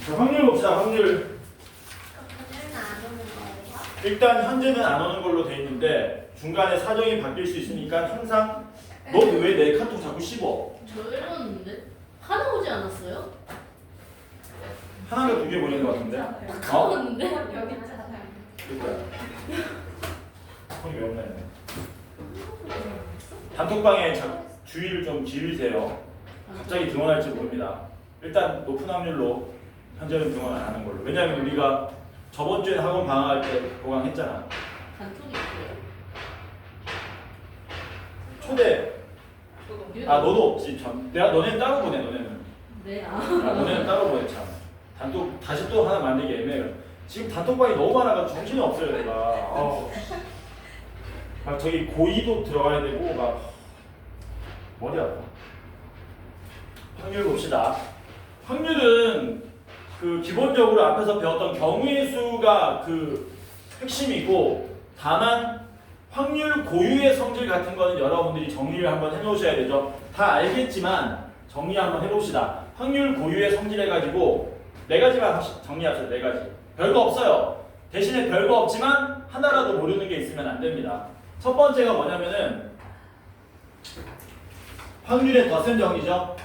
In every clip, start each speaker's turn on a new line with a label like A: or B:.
A: 자, 확률 봅시다. 확률.
B: 오늘은 안 오는 거예요?
A: 일단 현재는 안 오는 걸로 돼 있는데 중간에 사정이 바뀔 수 있으니까 항상 너 왜 내 카톡 자꾸 씹어?
C: 저 읽었는데 하나 오지 않았어요?
A: 하나가 두 개 보내는 것 같은데? 어?
C: 읽었는데
B: 여기 있잖아요.
A: 그거야. 손이 왜 없나 했네. 단톡방에 주의를 좀 기울이세요. 갑자기 등원할지 모릅니다. 일단 높은 확률로 현재는 등원 안 하는 걸로. 왜냐하면 우리가 저번 주에 학원 방학할 때 보강했잖아.
C: 단톡이 있어요.
A: 초대. 아 너도 없지 참. 내가 너네는 따로 보내 너네는.
C: 네.
A: 너네는 따로 보내 참. 단톡 다시 또 하나 만들기 애매해요. 지금 단톡방이 너무 많아가지고 정신이 없어요 내가. 아우. 막 저기 고의도 들어가야 되고 막 머리 아파. 확률 봅시다. 확률은 그 기본적으로 앞에서 배웠던 경우의 수가 그 핵심이고 다만 확률 고유의 성질 같은 거는 여러분들이 정리를 한번 해놓으셔야 되죠. 다 알겠지만 정리 한번 해봅시다. 확률 고유의 성질 해가지고 네 가지만 정리하세요. 네 가지. 별거 없어요. 대신에 별거 없지만 하나라도 모르는 게 있으면 안 됩니다. 첫 번째가 뭐냐면은 확률의 덧셈 정리죠.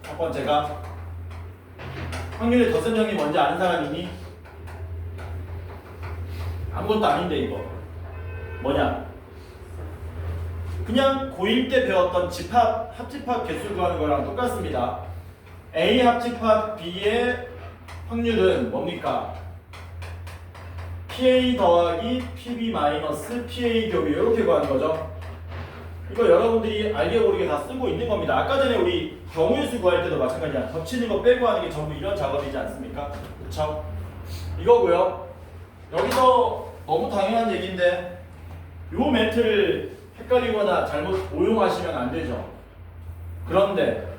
A: 첫 번째가 확률의 덧셈 정리 뭔지 아는 사람 있니? 아무것도 아닌데 이거 뭐냐? 그냥 고1 때 배웠던 집합, 합집합 개수 구하는 거랑 똑같습니다. A 합집합 B의 확률은 뭡니까? PA 더하기 PB 마이너스 PA 곱이 이렇게 구하는 거죠. 이거 여러분들이 알게 모르게 다 쓰고 있는 겁니다. 아까 전에 우리 경우의 수 구할 때도 마찬가지야. 겹치는 거 빼고 하는 게 전부 이런 작업이지 않습니까? 그쵸? 이거고요. 여기서 너무 당연한 얘기인데 요 멘트를 헷갈리거나 잘못 오용하시면 안 되죠. 그런데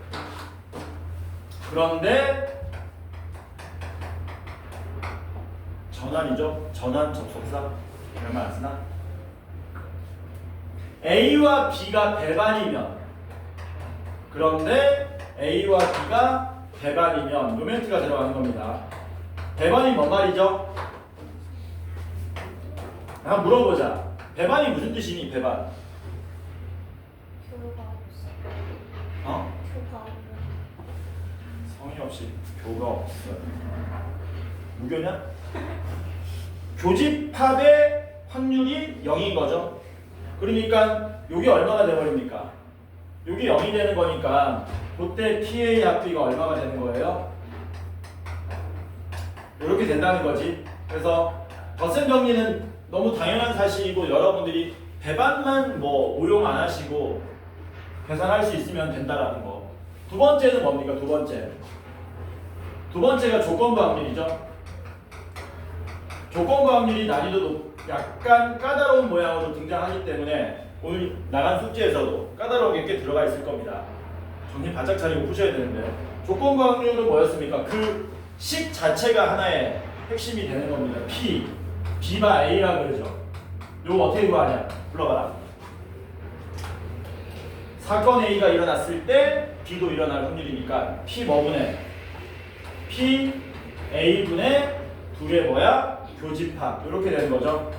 A: 전환이죠. 전환 접속사 얼마 안 쓰나? A와 B가 배반이면 그런데 A와 B가 배반이면 요 멘트가 들어가는 겁니다. 배반이 뭔 말이죠? 한번 물어보자. 배반이 무슨 뜻이니? 배반.
B: 교가 없어.
A: 어?
B: 교가 없는.
A: 성의 없이 교가 없어요. 무교냐? 교집합의 확률이 0인 거죠. 그러니까 요게 얼마가 돼버립니까? 요게 0이 되는 거니까 그때 PA 합비가 얼마가 되는 거예요? 이렇게 된다는 거지. 그래서 덧셈 정리는 너무 당연한 사실이고 여러분들이 배반만 뭐 오용 안 하시고 계산할 수 있으면 된다라는 거. 두 번째는 뭡니까? 두 번째. 두 번째가 조건부 확률이죠. 조건부 확률이 난이도도 약간 까다로운 모양으로 등장하기 때문에 오늘 나간 숙제에서도 까다로운 게 꽤 들어가 있을 겁니다. 정신 바짝 차리고 푸셔야 되는데 조건부 확률은 뭐였습니까? 그 식 자체가 하나의 핵심이 되는 겁니다. P, B가 A라 그러죠. 이거 어떻게 구하냐? 불러봐라. 사건 A가 일어났을 때 B도 일어날 확률이니까 P 뭐분의? P A분의 둘의 뭐야? 교집합. 이렇게 되는 거죠.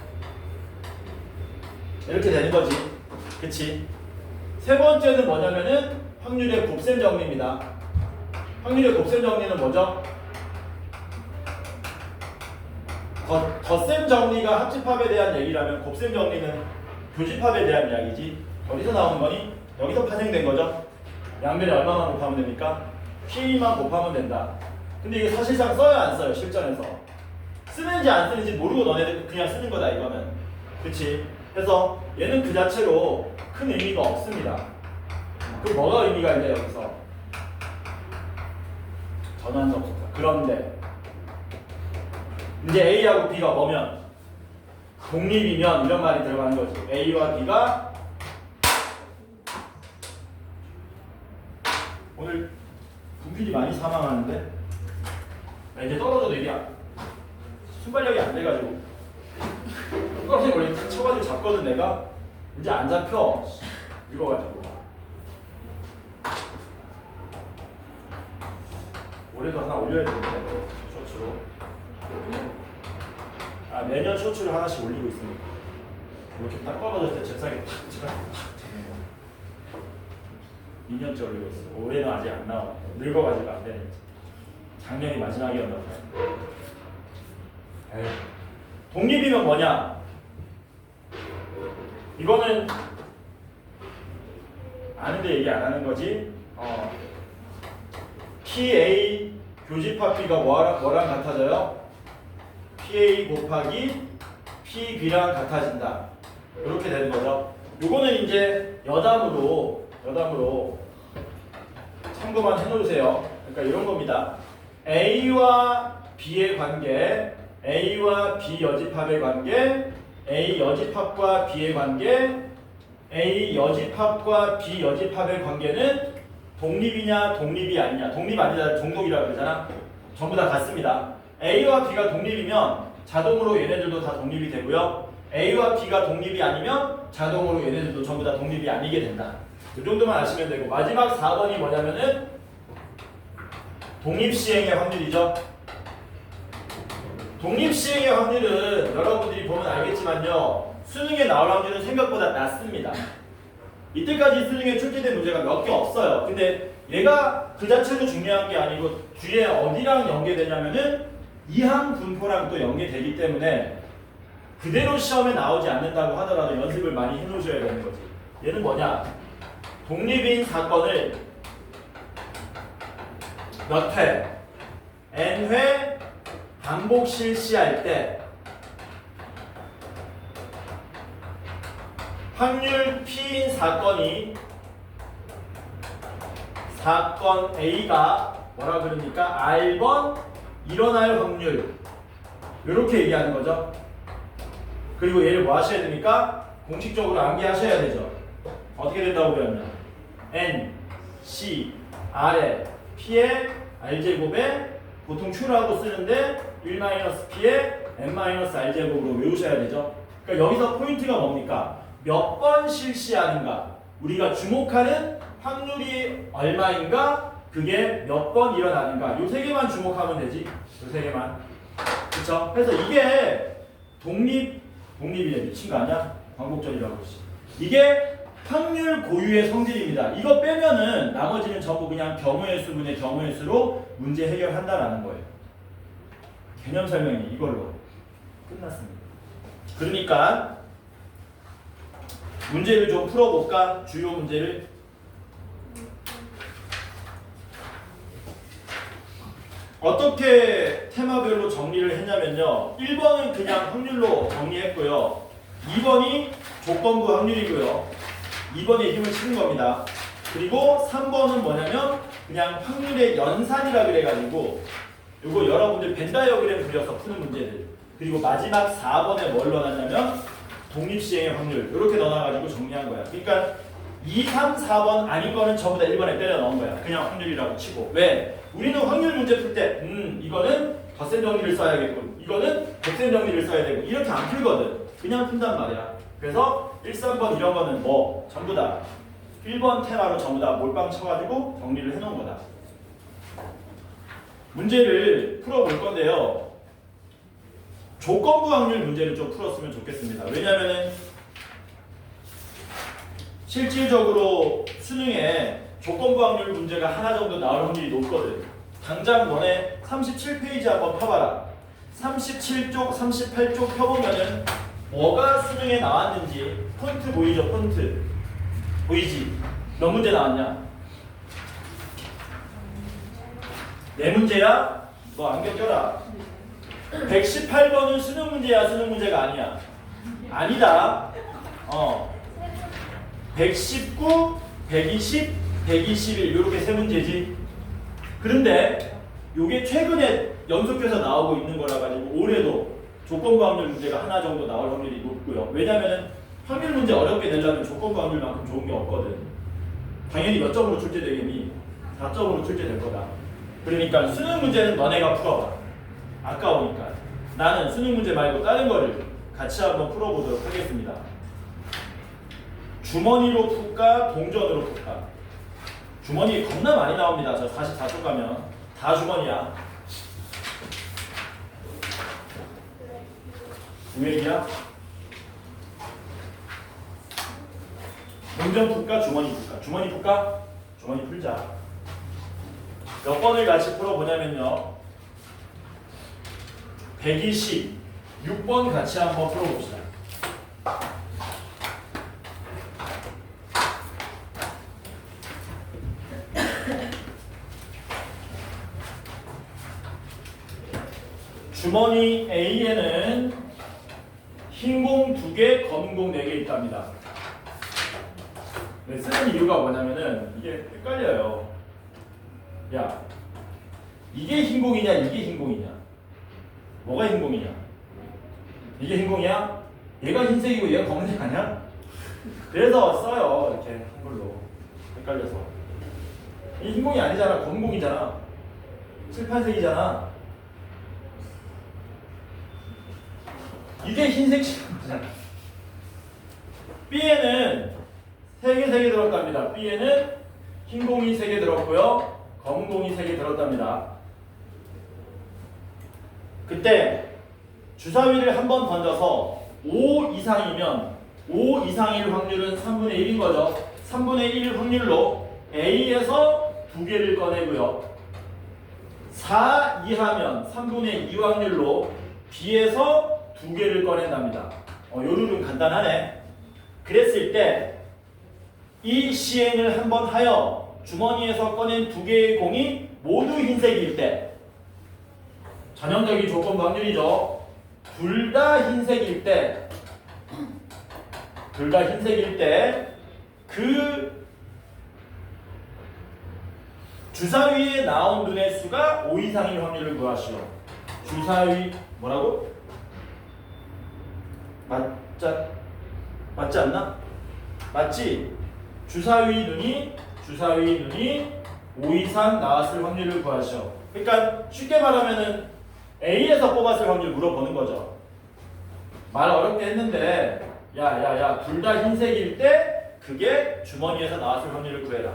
A: 이렇게 되는 거지. 그치? 세 번째는 뭐냐면은 확률의 곱셈 정리입니다. 확률의 곱셈 정리는 뭐죠? 덧셈 정리가 합집합에 대한 얘기라면 곱셈 정리는 교집합에 대한 이야기지. 어디서 나오는 거니? 여기서 파생된 거죠. 양면에 얼마만 곱하면 됩니까? P만 곱하면 된다. 근데 이게 사실상 써요 안 써요? 실전에서 쓰는지 안 쓰는지 모르고 너네들 그냥 쓰는 거다 이거는. 그치? 그래서 얘는 그 자체로 큰 의미가 없습니다. 그 뭐가 의미가 있냐 여기서 전환 접속사. 그런데 이제 A하고 B가 뭐면 독립이면 이런 말이 들어가는 거지. A와 B가 오늘 분필이 많이 사망하는데 나 이제 떨어져도 이게 순발력이 안 돼가지고 떨어지면 원래 탁 쳐가지고 잡거든 내가. 이제 안 잡혀 이거 가지고 올해도 하나 올려야 되는데 쇼츠로. 아 매년 쇼츠를 하나씩 올리고 있습니다. 이렇게 딱 꺾어졌을 때 잽싸게 탁 제가 탁 되는 거. 2년째 올리고 있어. 올해는 아직 안 나와. 늙어가지고 안 되네. 작년이 마지막이었나 봐요. 에휴. 독립이면 뭐냐? 이거는 아는데 얘기 안 하는 거지. PA 교집합 B가 뭐랑 같아져요? PA 곱하기 PB랑 같아진다. 이렇게 되는 거죠. 요거는 이제 여담으로 참고만 해놓으세요. 그러니까 이런 겁니다. A와 B의 관계, A와 B 여집합의 관계, A 여집합과 B의 관계, A 여집합과 B 여집합의 관계는 독립이냐 독립이 아니냐. 독립 아니다 종독이라고 그러잖아. 전부 다 같습니다. A와 B가 독립이면 자동으로 얘네들도 다 독립이 되고요. A와 B가 독립이 아니면 자동으로 얘네들도 전부 다 독립이 아니게 된다. 이 정도만 아시면 되고, 마지막 4번이 뭐냐면은 독립시행의 확률이죠. 독립시행의 확률은 여러분들이 보면 알겠지만요, 수능에 나올 확률은 생각보다 낮습니다. 이때까지 수능에 출제된 문제가 몇 개 없어요. 근데 얘가 그 자체도 중요한 게 아니고 뒤에 어디랑 연계되냐면은 이항 분포랑 또 연계되기 때문에 그대로 시험에 나오지 않는다고 하더라도 연습을 많이 해놓으셔야 되는 거지. 얘는 뭐냐? 독립인 사건을 몇 회, n회 반복 실시할 때 확률 P인 사건이 사건 A가 뭐라 그러니까 R번 일어날 확률 이렇게 얘기하는 거죠. 그리고 얘를 뭐 하셔야 됩니까? 공식적으로 암기하셔야 되죠. 어떻게 된다고 배웠냐? N, C, R에 P의 R제곱에 보통 Q라고 쓰는데 1-P의 N-R제곱으로 외우셔야 되죠. 그러니까 여기서 포인트가 뭡니까? 몇 번 실시하는가? 우리가 주목하는 확률이 얼마인가? 그게 몇 번 일어나는가? 요 세 개만 주목하면 되지. 요 세 개만. 그쵸? 그래서 이게 독립이래. 미친 거 아니야? 광복절이라고. 이게 확률 고유의 성질입니다. 이거 빼면은 나머지는 전부 그냥 경우의 수분의 경우의 수로 문제 해결한다라는 거예요. 개념 설명이 이걸로 끝났습니다. 그러니까 문제를 좀 풀어볼까? 주요 문제를. 어떻게 테마별로 정리를 했냐면요, 1번은 그냥 확률로 정리했고요, 2번이 조건부 확률이고요, 2번에 힘을 치는 겁니다. 그리고 3번은 뭐냐면 그냥 확률의 연산이라 그래가지고 요거 여러분들 벤 다이어그램 그려서 푸는 문제들. 그리고 마지막 4번에 뭘 넣어놨냐면 독립시행의 확률 이렇게 넣어놔가지고 정리한 거야. 그러니까 2, 3, 4번 아닌 거는 전부 다 1번에 때려 넣은 거야. 그냥 확률이라고 치고. 왜? 우리는 확률 문제 풀 때 이거는 덧셈 정리를 써야겠고 이거는 곱셈 정리를 써야 되고 이렇게 안 풀거든. 그냥 푼단 말이야. 그래서 1, 3번 이런 거는 뭐 전부 다 1번 테마로 전부 다 몰빵 쳐가지고 정리를 해놓은 거다. 문제를 풀어볼 건데요, 조건부 확률 문제를 좀 풀었으면 좋겠습니다. 왜냐면은 실질적으로 수능에 조건부 확률 문제가 하나 정도 나올 확률이 높거든. 당장 너네 37페이지 한번 펴봐라. 37쪽, 38쪽 펴보면은 뭐가 수능에 나왔는지 폰트 보이죠? 폰트 보이지? 몇 문제 나왔냐? 네 문제야? 너 안경 껴라. 118번은 수능 문제야, 수능 문제가 아니야? 아니다. 119, 120, 121 이렇게 세 문제지. 그런데 이게 최근에 연속해서 나오고 있는 거라 가지고 올해도 조건부 확률 문제가 하나 정도 나올 확률이 높고요. 왜냐면은 확률 문제 어렵게 내려면 조건부 확률만큼 좋은 게 없거든. 당연히 몇 점으로 출제되겠니? 4점으로 출제될 거다. 그러니까 수능 문제는 너네가 풀어봐. 아까우니까. 나는 수능 문제 말고 다른 거를 같이 한번 풀어보도록 하겠습니다. 주머니로 풀까? 동전으로 풀까? 주머니 겁나 많이 나옵니다. 저 44쪽 가면. 다 주머니야. 우액이야? 동전 풀까? 주머니 풀까? 주머니 풀까? 주머니 풀자. 몇 번을 같이 풀어보냐면요. 126번 같이 한번 풀어봅시다. 주머니 A에는 흰 공 2개, 검은 공 4개 있답니다. 네, 쓰는 이유가 뭐냐면은 이게 헷갈려요. 야, 이게 흰 공이냐, 이게 흰 공이냐? 뭐가 흰 공이냐? 이게 흰 공이야? 얘가 흰색이고 얘가 검은색 아니야? 그래서 써요. 이렇게 한글로 헷갈려서. 이 흰 공이 아니잖아. 검은 공이잖아. 칠판색이잖아. 이게 흰색 칠판이잖아. B에는 3개 들었답니다. B에는 흰 공이 3개 들었고요. 검은 공이 3개 들었답니다. 그때 주사위를 한 번 던져서 5 이상이면 5 이상일 확률은 3분의 1인 거죠. 3분의 1 확률로 A에서 2개를 꺼내고요. 4 이하면 3분의 2 확률로 B에서 2개를 꺼낸답니다. 요 룰은 간단하네. 그랬을 때 이 시행을 한번 하여 주머니에서 꺼낸 2개의 공이 모두 흰색일 때, 전형적인 조건 확률이죠. 둘 다 흰색일 때, 그 주사위에 나온 눈의 수가 5 이상일 확률을 구하시오. 주사위 뭐라고? 맞지 않나? 맞지? 주사위 눈이 5 이상 나왔을 확률을 구하시오. 그러니까 쉽게 말하면은 A에서 뽑았을 확률 물어보는 거죠. 말 어렵게 했는데 야 둘 다 흰색일 때 그게 주머니에서 나왔을 확률을 구해라.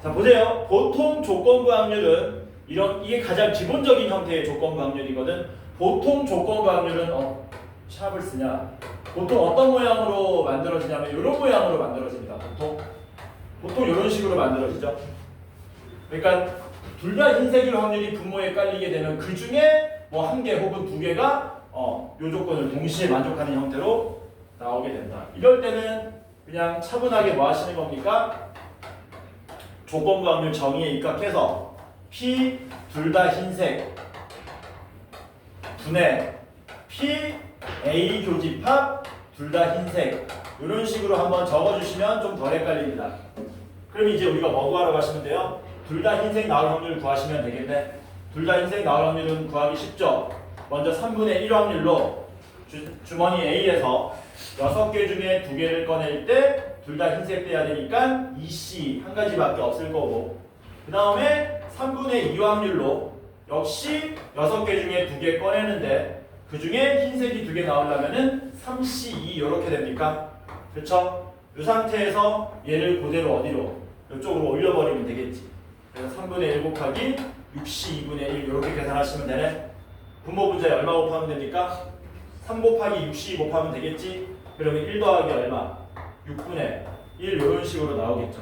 A: 자 보세요. 보통 조건부 확률은 이게 가장 기본적인 형태의 조건부 확률이거든. 보통 조건부 확률은 샵을 쓰냐? 보통 어떤 모양으로 만들어지냐면 이런 모양으로 만들어집니다. 보통 이런 식으로 만들어지죠. 그러니까 둘 다 흰색일 확률이 분모에 깔리게 되면 그 중에 뭐 1개 혹은 2개가 요 조건을 동시에 만족하는 형태로 나오게 된다. 이럴 때는 그냥 차분하게 뭐 하시는 겁니까? 조건부 확률 정의에 입각해서 P 둘 다 흰색 분의 P A 교집합 둘 다 흰색 이런 식으로 한번 적어주시면 좀 덜 헷갈립니다. 그럼 이제 우리가 뭐 구하러 가시면 돼요? 둘 다 흰색 나올 확률 구하시면 되겠네. 둘 다 흰색 나올 확률은 구하기 쉽죠. 먼저 3분의 1 확률로 주머니 A에서 6개 중에 2개를 꺼낼 때 둘 다 흰색 돼야 되니까 2C 한 가지밖에 없을 거고, 그 다음에 3분의 2 확률로 역시 6개 중에 2개 꺼내는데 그 중에 흰색이 2개 나오려면은 3C2 이렇게 됩니까? 그렇죠? 이 상태에서 얘를 그대로 어디로? 이쪽으로 올려버리면 되겠지. 그래서 3분의 1 곱하기 6C 2분의 1 이렇게 계산하시면 되네. 분모 분자에 얼마 곱하면 됩니까? 3 곱하기 6C 곱하면 되겠지? 그러면 1 더하기 얼마? 6분의 1 이런 식으로 나오겠죠.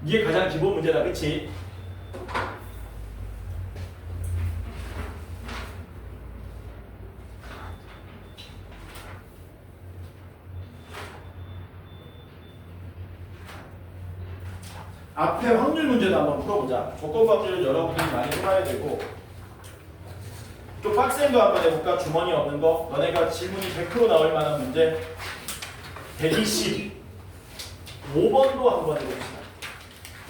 A: 이게 가장 기본 문제다. 그치? 앞에 확률 문제도 한번 풀어보자. 조건 확률을 여러분들이 많이 해봐야 되고, 좀 빡센 거 한번 해볼까? 주머니 없는 거. 너네가 질문이 100% 나올 만한 문제 125번도 한번 해봅시다.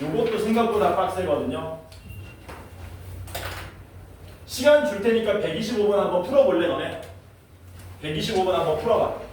A: 이것도 생각보다 빡세거든요. 시간 줄 테니까 125번 한번 풀어볼래 너네? 125번 한번 풀어봐.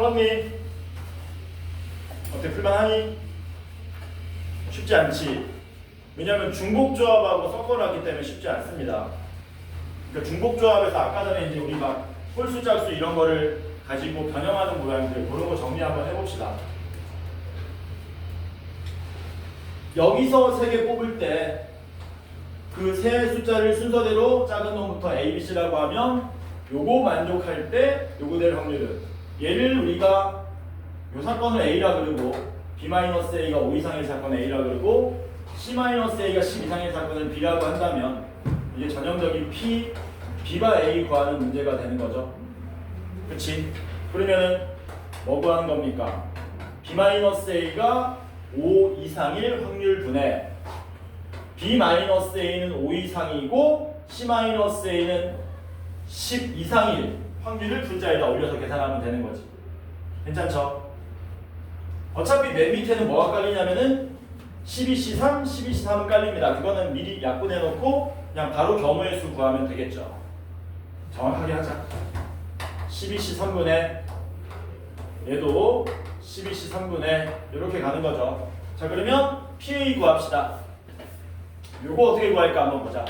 A: 풀었니? 어때, 풀만하니? 쉽지 않지. 왜냐하면 중복조합하고 섞어놨기 때문에 쉽지 않습니다. 그러니까 중복조합에서 아까 전에 이제 우리 막 홀수, 짝수 이런 거를 가지고 변형하는 모양들, 그런 거 정리 한번 해봅시다. 여기서 3개 뽑을 때 그 세 숫자를 순서대로 작은 놈부터 A, B, C라고 하면 요거 만족할 때 요거 될 확률은, 얘를 우리가 요 사건을 A라 그러고 B-A가 5 이상의 사건을 A라 그러고 C-A가 10 이상의 사건을 B라고 한다면 이게 전형적인 B가 A 구하는 문제가 되는 거죠. 그치? 그러면은 뭐 구하는 겁니까? B-A가 5 이상일 확률 분의 B-A는 5 이상이고 C-A는 10 이상일 확률을 분자에다 올려서 계산하면 되는 거지. 괜찮죠? 어차피 맨 밑에는 뭐가 깔리냐면은 12C3, 12C3은 깔립니다. 그거는 미리 약분해놓고 그냥 바로 경우의 수 구하면 되겠죠. 정확하게 하자. 12C3분의 얘도 12C3분의 이렇게 가는 거죠. 자, 그러면 PA 구합시다. 요거 어떻게 구할까 한번 보자.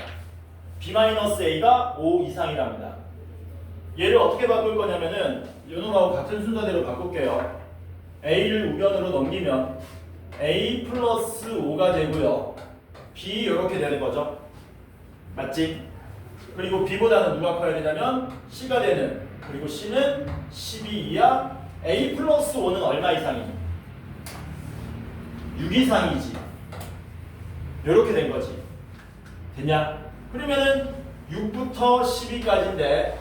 A: B-A가 5 이상이랍니다. 얘를 어떻게 바꿀 거냐면은 요놈하고 같은 순서대로 바꿀게요. A를 우변으로 넘기면 A 플러스 5가 되고요. B 이렇게 되는 거죠. 맞지? 그리고 B보다는 누가 커야 되냐면 C가 되는, 그리고 C는 12 이하. A 플러스 5는 얼마 이상이지? 6 이상이지. 이렇게 된 거지. 됐냐? 그러면은 6부터 12까지인데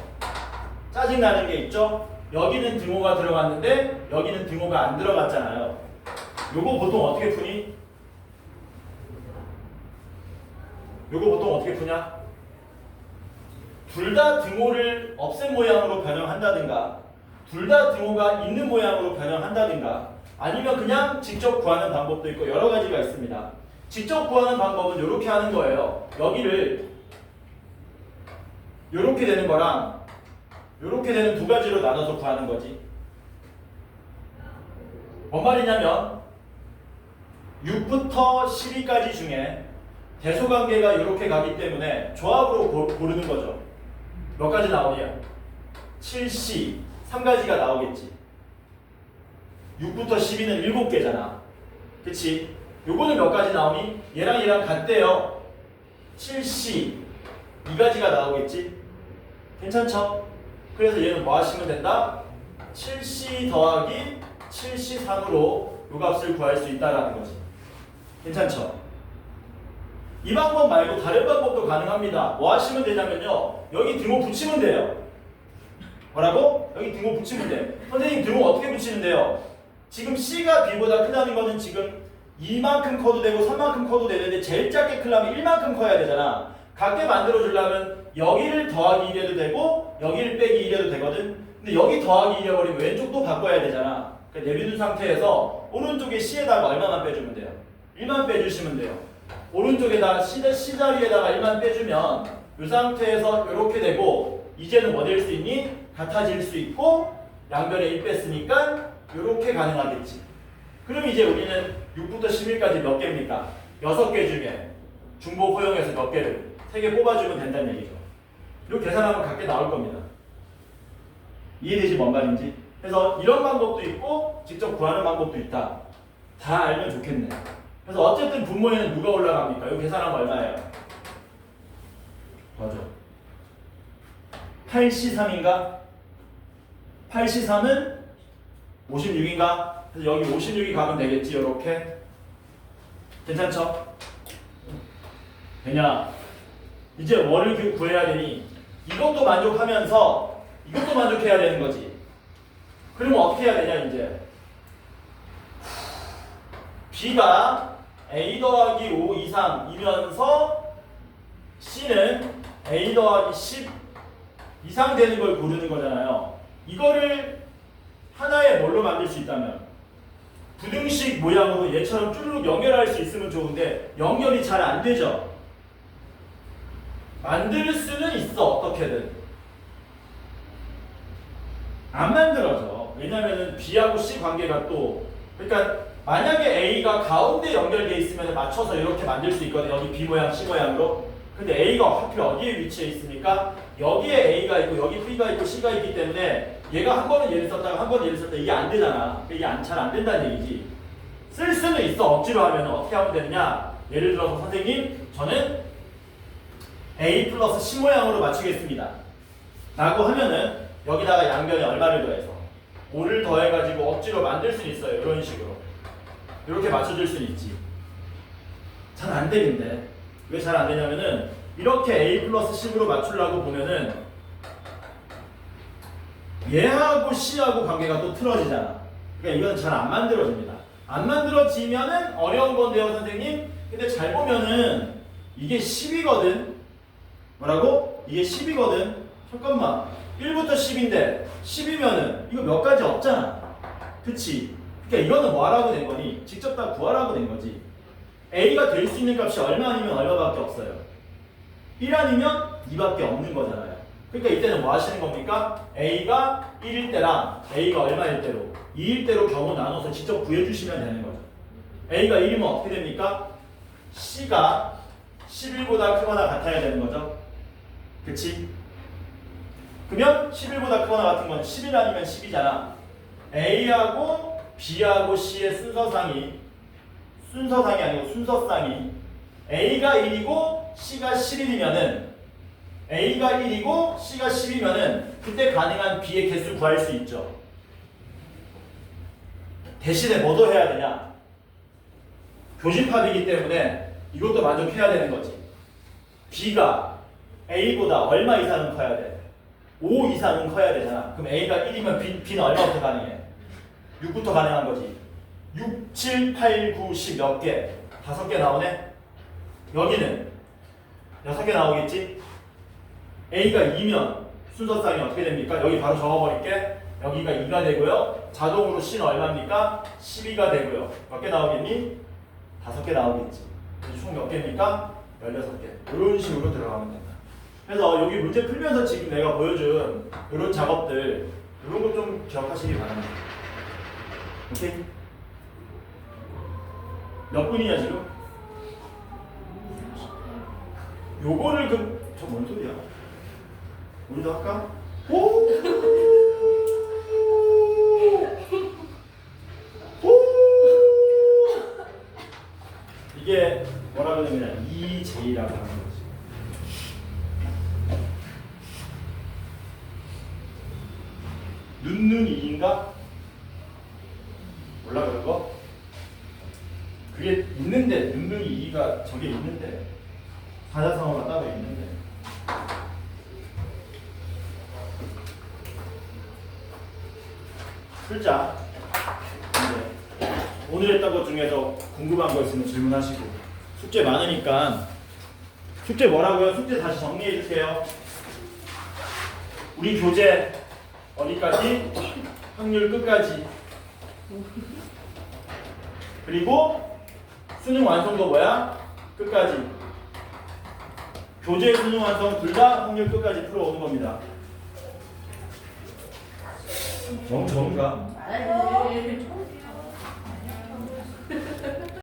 A: 짜증나는 게 있죠? 여기는 등호가 들어갔는데 여기는 등호가 안 들어갔잖아요. 요거 보통 어떻게 푸니? 요거 보통 어떻게 푸냐? 둘 다 등호를 없앤 모양으로 변형한다든가, 둘 다 등호가 있는 모양으로 변형한다든가, 아니면 그냥 직접 구하는 방법도 있고 여러 가지가 있습니다. 직접 구하는 방법은 이렇게 하는 거예요. 여기를 이렇게 되는 거랑 이렇게 되는 두 가지로 나눠서 구하는 거지. 뭔 말이냐면 6부터 12까지 중에 대소관계가 이렇게 가기 때문에 조합으로 고르는 거죠. 몇 가지 나오냐? 7C 3가지가 나오겠지. 6부터 12는 7개잖아. 그치? 요거는 몇 가지 나오니? 얘랑 얘랑 같대요. 7C 2가지가 나오겠지? 괜찮죠? 그래서 얘는 뭐 하시면 된다? 7C 더하기 7C3으로 요 값을 구할 수 있다라는 거지. 괜찮죠? 이 방법 말고 다른 방법도 가능합니다. 뭐 하시면 되냐면요, 여기 등호 붙이면 돼요. 뭐라고? 여기 등호 붙이면 돼. 선생님 등호 어떻게 붙이는데요? 지금 C가 B보다 크다는 거는 지금 2만큼 커도 되고 3만큼 커도 되는데 제일 작게 크려면 1만큼 커야 되잖아. 같게 만들어주려면 여기를 더하기 1해도 되고 여기를 빼기 1해도 되거든. 근데 여기 더하기 1 해버리면 왼쪽도 바꿔야 되잖아. 그러니까 내비둔 상태에서 오른쪽에 C에다가 얼마만 빼주면 돼요? 1만 빼주시면 돼요. 오른쪽에다 C 자리에다가 1만 빼주면 이 상태에서 이렇게 되고, 이제는 뭐 될 수 있니? 같아질 수 있고 양변에 1 뺐으니까 이렇게 가능하겠지. 그럼 이제 우리는 6부터 11까지 몇 개입니까? 6개 중에 중복 허용해서 몇 개를 3개 뽑아주면 된다는 얘기죠. 이 계산하면 각게 나올 겁니다. 이해되지 뭔 말인지? 그래서 이런 방법도 있고 직접 구하는 방법도 있다. 다 알면 좋겠네. 그래서 어쨌든 분모에는 누가 올라갑니까? 이거 계산하면 얼마예요? 맞아. 8C3인가? 8C3은 56인가? 그래서 여기 56이 가면 되겠지, 이렇게. 괜찮죠? 되냐? 이제 뭐를 구해야 되니? 이것도 만족하면서 이것도 만족해야 되는 거지. 그러면 어떻게 해야 되냐, 이제? B가 A 더하기 5 이상이면서 C는 A 더하기 10 이상 되는 걸 고르는 거잖아요. 이거를 하나의 뭘로 만들 수 있다면, 부등식 모양으로 얘처럼 쭈르륵 연결할 수 있으면 좋은데 연결이 잘 안 되죠. 만들 수는 있어. 어떻게든 안 만들어져. 왜냐면은 B하고 C 관계가 또 그러니까 만약에 A가 가운데 연결돼 있으면 맞춰서 이렇게 만들 수 있거든요. 여기 B 모양, C 모양으로. 근데 A가 하필 어디에 위치해 있습니까? 여기에 A가 있고 여기 B가 있고 C가 있기 때문에 얘가 한 번은 얘를 썼다가 한 번은 얘를 썼다 이게 안 되잖아. 이게 잘 안 된다는 얘기지. 쓸 수는 있어. 억지로 하면 어떻게 하면 되느냐? 예를 들어서 선생님 저는 A 플러스 C 모양으로 맞추겠습니다. 라고 하면은 여기다가 양변에 얼마를 더해서 5를 더해가지고 억지로 만들 수는 있어요. 이런 식으로. 이렇게 맞춰줄 수는 있지. 잘 안 되는데. 왜 잘 안 되냐면은 이렇게 A 플러스 10으로 맞추려고 보면은 얘하고 C하고 관계가 또 틀어지잖아. 그러니까 이건 잘 안 만들어집니다. 안 만들어지면은 어려운 건데요, 선생님. 근데 잘 보면은 이게 10이거든. 뭐라고? 이게 10이거든. 잠깐만. 1부터 10인데 10이면은 이거 몇 가지 없잖아. 그치? 그러니까 이거는 뭐 하라고 된 거니? 직접 다 구하라고 된 거지. A가 될 수 있는 값이 얼마 아니면 얼마밖에 없어요. 1 아니면 2밖에 없는 거잖아요. 그러니까 이때는 뭐 하시는 겁니까? A가 1일 때랑 A가 얼마일 때로 2일 때로 경우 나눠서 직접 구해주시면 되는 거죠. A가 1이면 어떻게 됩니까? C가 11보다 크거나 같아야 되는 거죠. 그치? 그러면 11보다 크거나 같은 건 11 아니면 10이잖아. A하고 B하고 C의 순서상이 아니고 순서상이 A가 1이고 C가 11이면은 A가 1이고 C가 10이면은 그때 가능한 B의 개수 구할 수 있죠. 대신에 뭐도 해야 되냐? 교집합이기 때문에 이것도 만족해야 되는 거지. B가 A보다 얼마 이상은 커야 돼? 5 이상은 커야 되잖아. 그럼 A가 1이면 B는 얼마부터 가능해? 6부터 가능한 거지. 6, 7, 8, 9, 10 몇 개? 5개 나오네? 여기는 6개 나오겠지? A가 2면 순서상이 어떻게 됩니까? 여기 바로 적어버릴게. 여기가 2가 되고요. 자동으로 C는 얼마입니까? 12가 되고요. 몇 개 나오겠니? 5개 나오겠지. 총 몇 개입니까? 16개. 이런 식으로 들어가면 된다. 그래서 여기 문제 풀면서 지금 내가 보여준 이런 작업들 이런 거 좀 기억하시기 바랍니다. 오케이? 몇 분이냐 지금? 요거를 저 뭔 소리야? 우리도 할까? 오! 오! 이게 뭐라고 하냐면 EJ라고 하는 거지. 눈이인가? 몰라 그런 거? 그게 있는데 눈이 2가 저게 있는데 사자성어가 따로 있는데 풀자. 네. 오늘 했던 것 중에서 궁금한 거 있으면 질문하시고 숙제 많으니까 숙제 뭐라고요? 숙제 다시 정리해 주세요. 우리 교재 어디까지? 확률 끝까지. 그리고 수능 완성도 뭐야? 끝까지. 교재 수능 완성 둘 다 확률 끝까지 풀어오는 겁니다. 너무 좋은가?
C: 아,